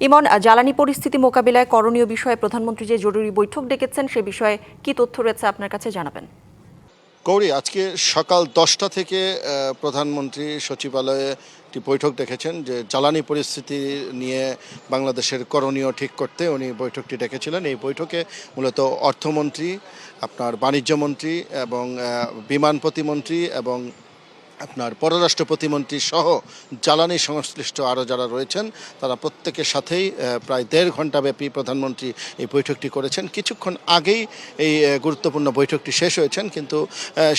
ইমন, জ্বালানি পরিস্থিতি মোকাবিলায় করণীয় বিষয়ে প্রধানমন্ত্রী যে জরুরি বৈঠক ডেকেছেন সে বিষয়ে কি তথ্য রয়েছে আপনার কাছে জানাবেন। গৌরী, আজকে সকাল 10টা থেকে প্রধানমন্ত্রী সচিবালয়ে একটি বৈঠক ডেকেছেন যে জ্বালানি পরিস্থিতি নিয়ে বাংলাদেশের করণীয় ঠিক করতে উনি বৈঠকটি ডেকেছিলেন। এই বৈঠকে মূলত অর্থমন্ত্রী, আপনার বাণিজ্যমন্ত্রী এবং বিমান প্রতিমন্ত্রী এবং আপনার পররাষ্ট্র প্রতিমন্ত্রী সহ জ্বালানি সংশ্লিষ্ট আরও যারা রয়েছেন তারা প্রত্যেকের সাথেই প্রায় 1.5 ঘন্টা ব্যাপী প্রধানমন্ত্রী এই বৈঠকটি করেছেন। কিছুক্ষণ আগেই এই গুরুত্বপূর্ণ বৈঠকটি শেষ হয়েছেন, কিন্তু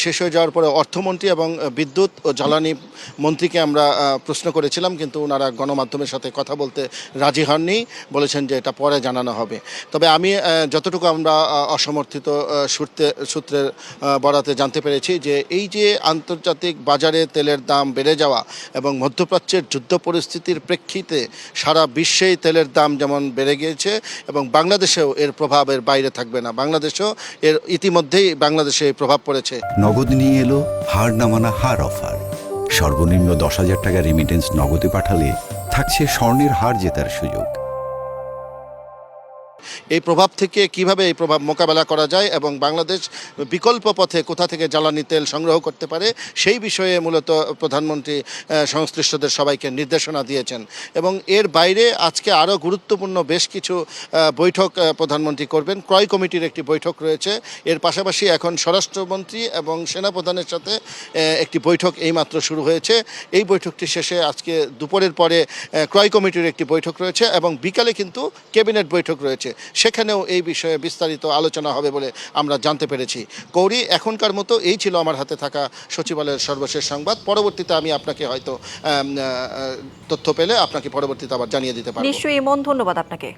শেষ হয়ে যাওয়ার পরে অর্থমন্ত্রী এবং বিদ্যুৎ ও জ্বালানি মন্ত্রীকে আমরা প্রশ্ন করেছিলাম, কিন্তু ওনারা গণমাধ্যমের সাথে কথা বলতে রাজি হননি, বলেছেন যে এটা পরে জানানো হবে। তবে আমি যতটুকু আমরা অসমর্থিত সূত্রের বরাতে জানতে পেরেছি যে এই যে আন্তর্জাতিক বাজারে তেলের দাম বেড়ে যাওয়া এবং মধ্যপ্রাচ্যের যুদ্ধ পরিস্থিতির প্রেক্ষিতে সারা বিশ্বেই তেলের দাম যেমন বেড়ে গিয়েছে এবং বাংলাদেশেও এর প্রভাবের বাইরে থাকবে না। বাংলাদেশেও এর ইতিমধ্যেই বাংলাদেশে প্রভাব পড়েছে। নগদ নিয়ে এলো হার নামানা হার অফার। সর্বনিম্ন 10,000 টাকা রেমিটেন্স নগদে পাঠালে থাকছে স্বর্ণের হার জেতার সুযোগ। এই প্রভাব থেকে কিভাবে এই প্রভাব মোকাবেলা করা যায় এবং বাংলাদেশ বিকল্প পথে কোথা থেকে জ্বালানি তেল সংগ্রহ করতে পারে সেই বিষয়ে মূলত প্রধানমন্ত্রী সংশ্লিষ্টদের সবাইকে নির্দেশনা দিয়েছেন। এবং এর বাইরে আজকে আরও গুরুত্বপূর্ণ বেশ কিছু বৈঠক প্রধানমন্ত্রী করবেন। ক্রয় কমিটির একটি বৈঠক রয়েছে। এর পাশাপাশি এখন স্বরাষ্ট্রমন্ত্রী এবং সেনাপ্রধানের সাথে একটি বৈঠক এইমাত্র শুরু হয়েছে। এই বৈঠকটি শেষে আজকে দুপুরের পরে ক্রয় কমিটির একটি বৈঠক রয়েছে এবং বিকালে কিন্তু ক্যাবিনেট বৈঠক রয়েছে, সেখানেও এই বিষয়ে বিস্তারিত আলোচনা হবে বলে আমরা জানতে পেরেছি। গৌরী, এখনকার মতো এই ছিল আমার হাতে থাকা সচিবালয়ের সর্বশেষ সংবাদ। পরবর্তীতে আমি আপনাকে হয়তো তথ্য পেলে আপনাকে পরবর্তীতে আবার জানিয়ে দিতে পারব। নিশ্চয়ই ইমন, ধন্যবাদ আপনাকে।